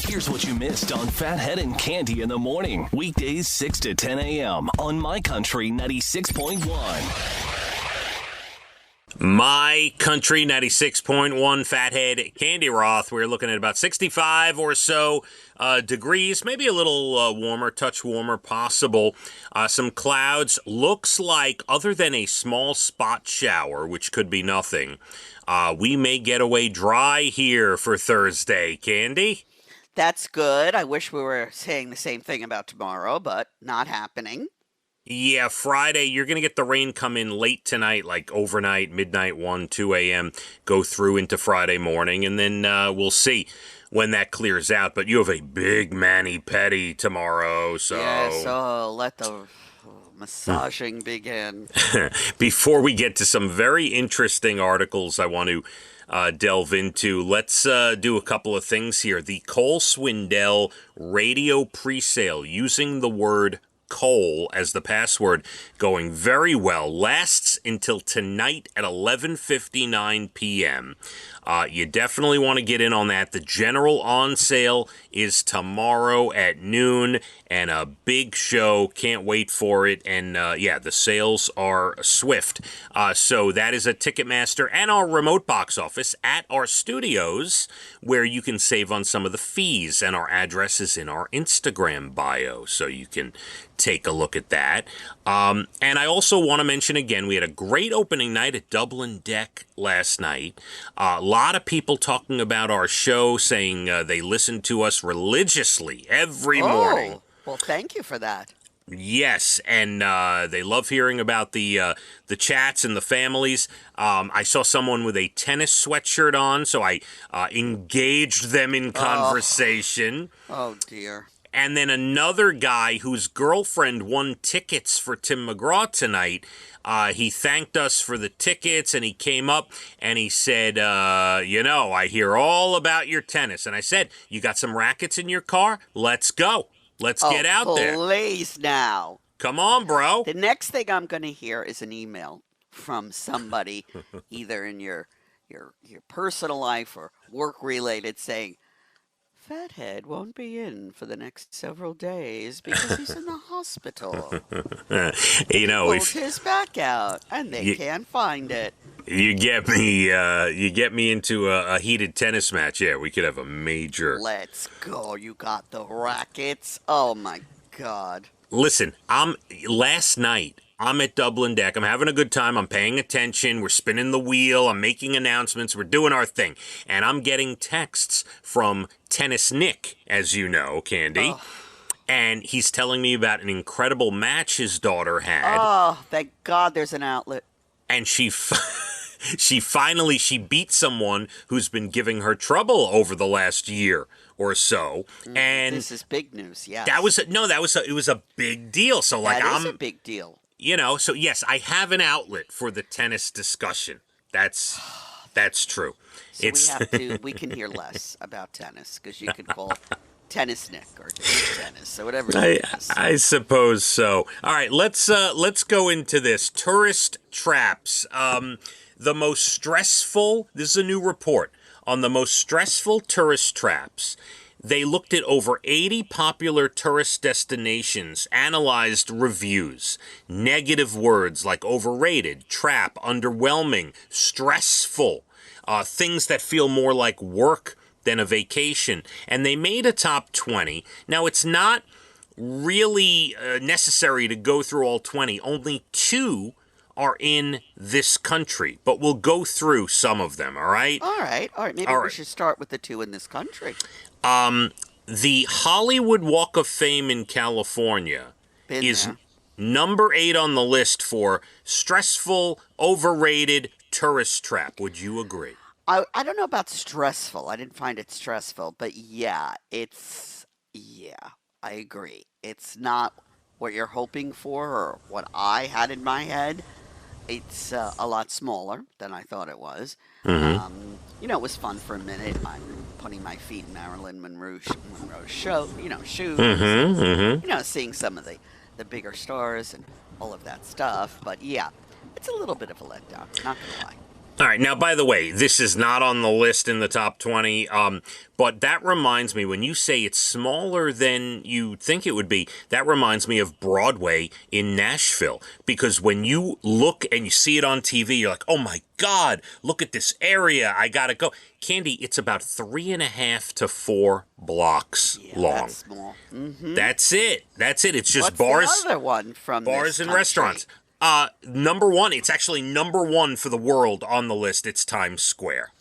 Here's what you missed on Phathead and Cande in the morning. Weekdays 6 to 10 a.m. on My Country 96.1. My Country 96.1 Phathead, Cande Roth. We're looking at about 65 or so degrees, maybe a little warmer, touch warmer possible. Some clouds. Looks like, other than a small spot shower, which could be nothing, we may get away dry here for Thursday. Cande? That's good. I wish we were saying the same thing about tomorrow, but not happening. Yeah, Friday, you're going to get the rain come in late tonight, like overnight, midnight, 1, 2 a.m., go through into Friday morning, and then we'll see when that clears out. But you have a big mani-pedi tomorrow, so... Yeah, so let the massaging begin. Before we get to some very interesting articles I want to delve into, let's do a couple of things here. The Cole Swindell radio presale, using the word Cole as the password, going very well. Lasts until tonight at 11:59 p.m. You definitely want to get in on that. The general on sale is tomorrow at noon, and a big show. Can't wait for it. And yeah, the sales are swift. So that is a Ticketmaster and our remote box office at our studios, where you can save on some of the fees. And our address is in our Instagram bio, so you can take a look at that. And I also want to mention again, we had a great opening night at Dublin Deck last night. A lot of people talking about our show, saying they listen to us religiously every morning. Well, thank you for that. Yes, and they love hearing about the chats and the families. I saw someone with a tennis sweatshirt on, so I engaged them in conversation. Oh, dear. And then another guy whose girlfriend won tickets for Tim McGraw tonight, he thanked us for the tickets, and he came up and he said, I hear all about your tennis. And I said, you got some rackets in your car? Let's go. Let's get out there. Please now. Come on, bro. The next thing I'm going to hear is an email from somebody, either in your personal life or work-related, saying, Phathead won't be in for the next several days because he's in the hospital. He pulled his back out, and they can't find it. You get me into a heated tennis match. Yeah, we could have a major. Let's go. You got the rackets. Oh my God. Listen, last night, I'm at Dublin Deck. I'm having a good time. I'm paying attention. We're spinning the wheel. I'm making announcements. We're doing our thing. And I'm getting texts from Tennis Nick, as you know, Cande. Oh. And he's telling me about an incredible match his daughter had. Oh, thank God there's an outlet. And she finally beat someone who's been giving her trouble over the last year or so. And this is big news, yeah. It was a big deal. So that is a big deal. So yes, I have an outlet for the tennis discussion. That's true. So we can hear less about tennis, because you could call Tennis Nick or tennis or whatever it is. I suppose so. All right, let's go into this. Tourist traps. The most stressful, this is a new report on the most stressful tourist traps. They looked at over 80 popular tourist destinations, analyzed reviews, negative words like overrated, trap, underwhelming, stressful, things that feel more like work than a vacation. And they made a top 20. Now, it's not really necessary to go through all 20. Only 2 are in this country, but we'll go through some of them, all right? All right. Maybe we should start with the 2 in this country. The Hollywood Walk of Fame in California is number 8 on the list for stressful, overrated tourist trap. Would you agree? I don't know about stressful. I didn't find it stressful, but I agree. It's not what you're hoping for or what I had in my head. It's a lot smaller than I thought it was. Mm-hmm. It was fun for a minute. I'm putting my feet in Marilyn Monroe's shoes. Seeing some of the bigger stars and all of that stuff. But yeah, it's a little bit of a letdown, not gonna lie. All right. Now, by the way, this is not on the list in the top 20, but that reminds me, when you say it's smaller than you think it would be, that reminds me of Broadway in Nashville. Because when you look and you see it on TV, you're like, oh my God, look at this area. I got to go. Cande, it's about 3.5 to 4 blocks long. That's small. Mm-hmm. That's it. It's just What's bars. the other one from Bars this and country? restaurants. Number one, it's actually number one for the world on the list. It's Times Square.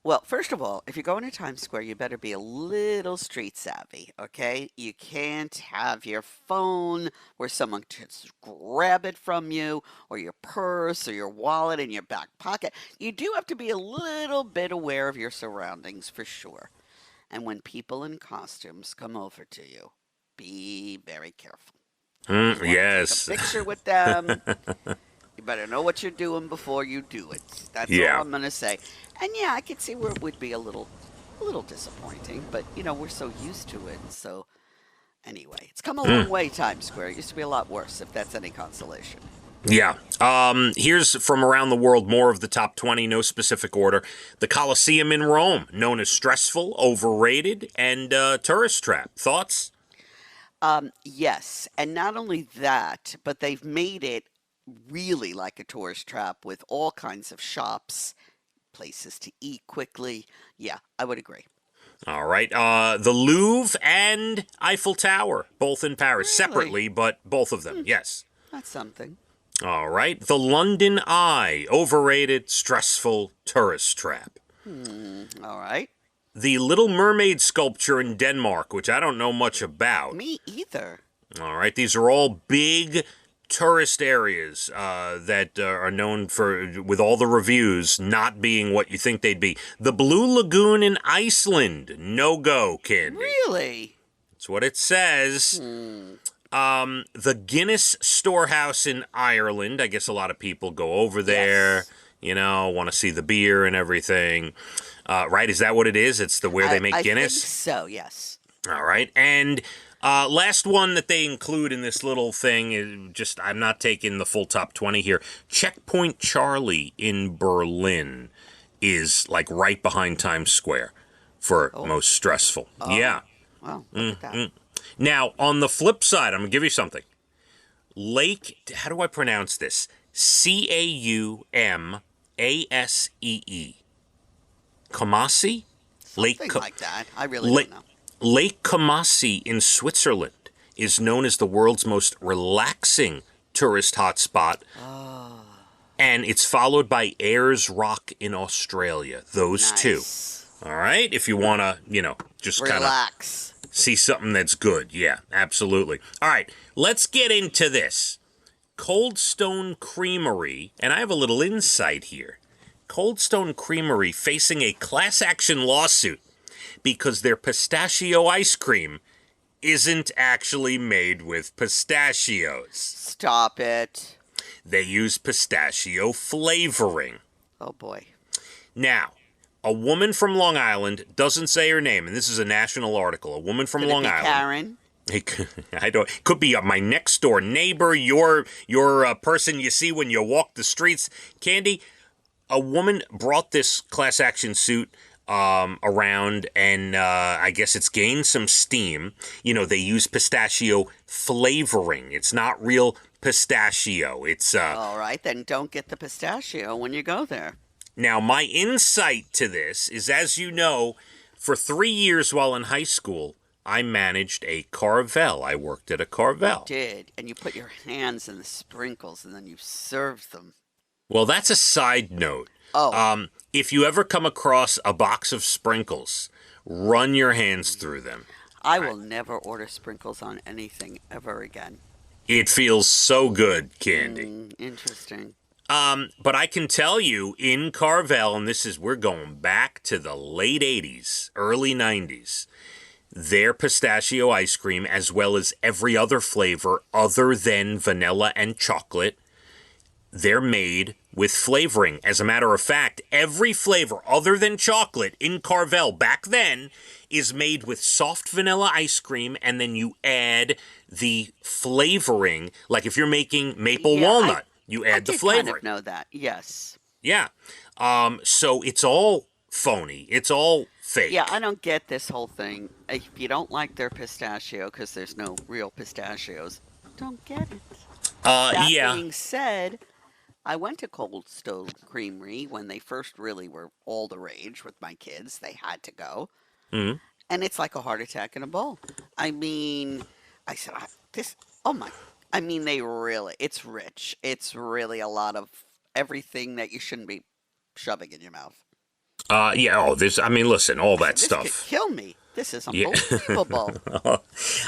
Well, first of all, if you're going to Times Square, you better be a little street savvy, okay? You can't have your phone where someone just grab it from you, or your purse, or your wallet in your back pocket. You do have to be a little bit aware of your surroundings for sure. And when people in costumes come over to you, be very careful. Yes. Take a picture with them. You better know what you're doing before you do it. That's all I'm going to say. And yeah, I could see where it would be a little disappointing, but we're so used to it. So anyway, it's come a long way, Times Square. It used to be a lot worse, if that's any consolation. Yeah. Here's from around the world, more of the top 20, no specific order. The Colosseum in Rome, known as stressful, overrated, and tourist trap. Thoughts? Yes, and not only that, but they've made it really like a tourist trap with all kinds of shops, places to eat quickly. Yeah, I would agree. All right. The Louvre and Eiffel Tower, both in Paris, separately, but both of them, yes. That's something. All right. The London Eye, overrated, stressful, tourist trap. All right. The Little Mermaid sculpture in Denmark, which I don't know much about. Me either. All right. These are all big tourist areas that are known for, with all the reviews, not being what you think they'd be. The Blue Lagoon in Iceland, no-go, Cande. Really? That's what it says. The Guinness Storehouse in Ireland. I guess a lot of people go over there, want to see the beer and everything. Right? Is that what it is? It's where they make Guinness? I think so, yes. All right. And last one that they include in this little thing is I'm not taking the full top 20 here. Checkpoint Charlie in Berlin is like right behind Times Square for most stressful. Yeah. Well, look at that. Now, on the flip side, I'm going to give you something. How do I pronounce this? Caumasee. Kumasi? Something like that. I really don't know. Lake Kumasi in Switzerland is known as the world's most relaxing tourist hotspot. And it's followed by Ayers Rock in Australia. Those two. All right? If you want to, just kind of relax. See something that's good. Yeah, absolutely. All right, let's get into this. Cold Stone Creamery, and I have a little insight here. Cold Stone Creamery facing a class action lawsuit because their pistachio ice cream isn't actually made with pistachios. Stop it. They use pistachio flavoring. Oh, boy. Now, a woman from Long Island, doesn't say her name, and this is a national article. A woman from Long Island. Karen? Could be my next door neighbor, your person you see when you walk the streets. Cande, a woman brought this class action suit around, and I guess it's gained some steam. They use pistachio flavoring. It's not real pistachio. It's all right, then don't get the pistachio when you go there. Now, my insight to this is, as you know, for 3 years while in high school, I managed a Carvel. I worked at a Carvel. You did, and you put your hands in the sprinkles, and then you served them. Well, that's a side note. Oh. If you ever come across a box of sprinkles, run your hands through them. I will never order sprinkles on anything ever again. It feels so good, Cande. Interesting. But I can tell you, in Carvel, and we're going back to the late 80s, early 90s, their pistachio ice cream, as well as every other flavor other than vanilla and chocolate, they're made with flavoring. As a matter of fact, every flavor other than chocolate in Carvel back then is made with soft vanilla ice cream, and then you add the flavoring. Like if you're making maple walnut, you add the flavoring. I kind of know that, yes. Yeah. So it's all phony. It's all fake. Yeah, I don't get this whole thing. If you don't like their pistachio because there's no real pistachios, don't get it. That Yeah. being said, I went to Cold Stone Creamery when they first really were all the rage with my kids. They had to go. Mhm. And it's like a heart attack in a bowl. I mean, I said, this, oh my, I mean, it's rich. It's really a lot of everything that you shouldn't be shoving in your mouth. Yeah. Oh, I mean, listen, all that This could stuff. kill me. This is Yeah. unbelievable.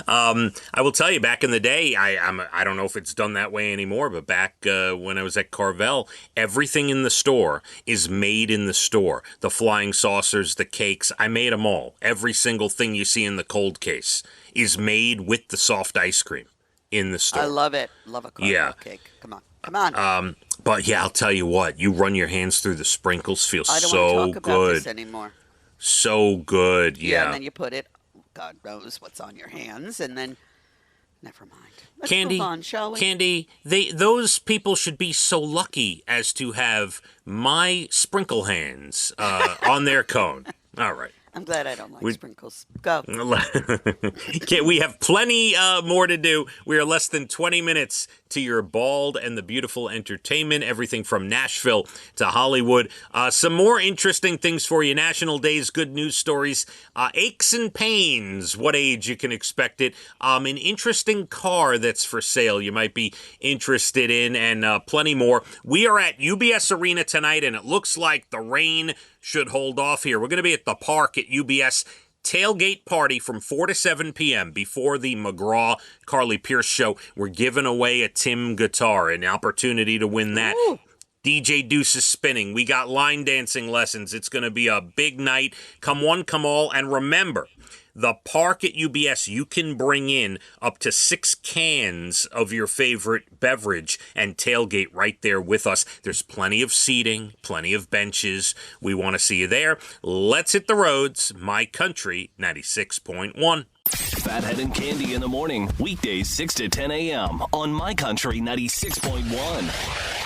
I will tell you, back in the day, I don't know if it's done that way anymore, but back when I was at Carvel, everything in the store is made in the store. The flying saucers, the cakes, I made them all. Every single thing you see in the cold case is made with the soft ice cream in the store. I love it. Love a caramel cake. Come on. Come on. But yeah, I'll tell you what, you run your hands through the sprinkles, feels I don't so want to talk about good. this anymore. So good, Yeah, yeah. and then you put it, God knows what's on your hands, and then, never mind. Let's Candy, move on, shall we? Candy, those people should be so lucky as to have my sprinkle hands on their cone. All right. I'm glad I don't like sprinkles. Go. We have plenty more to do. We are less than 20 minutes to your bald and the beautiful entertainment, everything from Nashville to Hollywood. Some more interesting things for you. National Days, good news stories, aches and pains, what age you can expect it, an interesting car that's for sale you might be interested in, and plenty more. We are at UBS Arena tonight, and it looks like the rain should hold off here. We're going to be at the park at UBS. Tailgate party from 4 to 7 p.m. before the McGraw-Carly Pierce show. We're giving away a Tim guitar, an opportunity to win that. Ooh. DJ Deuce is spinning. We got line dancing lessons. It's going to be a big night. Come one, come all. And remember, the park at UBS, you can bring in up to 6 cans of your favorite beverage and tailgate right there with us. There's plenty of seating, plenty of benches. We want to see you there. Let's hit the roads. My Country 96.1. Phathead and Cande in the morning, weekdays 6 to 10 a.m. on My Country 96.1.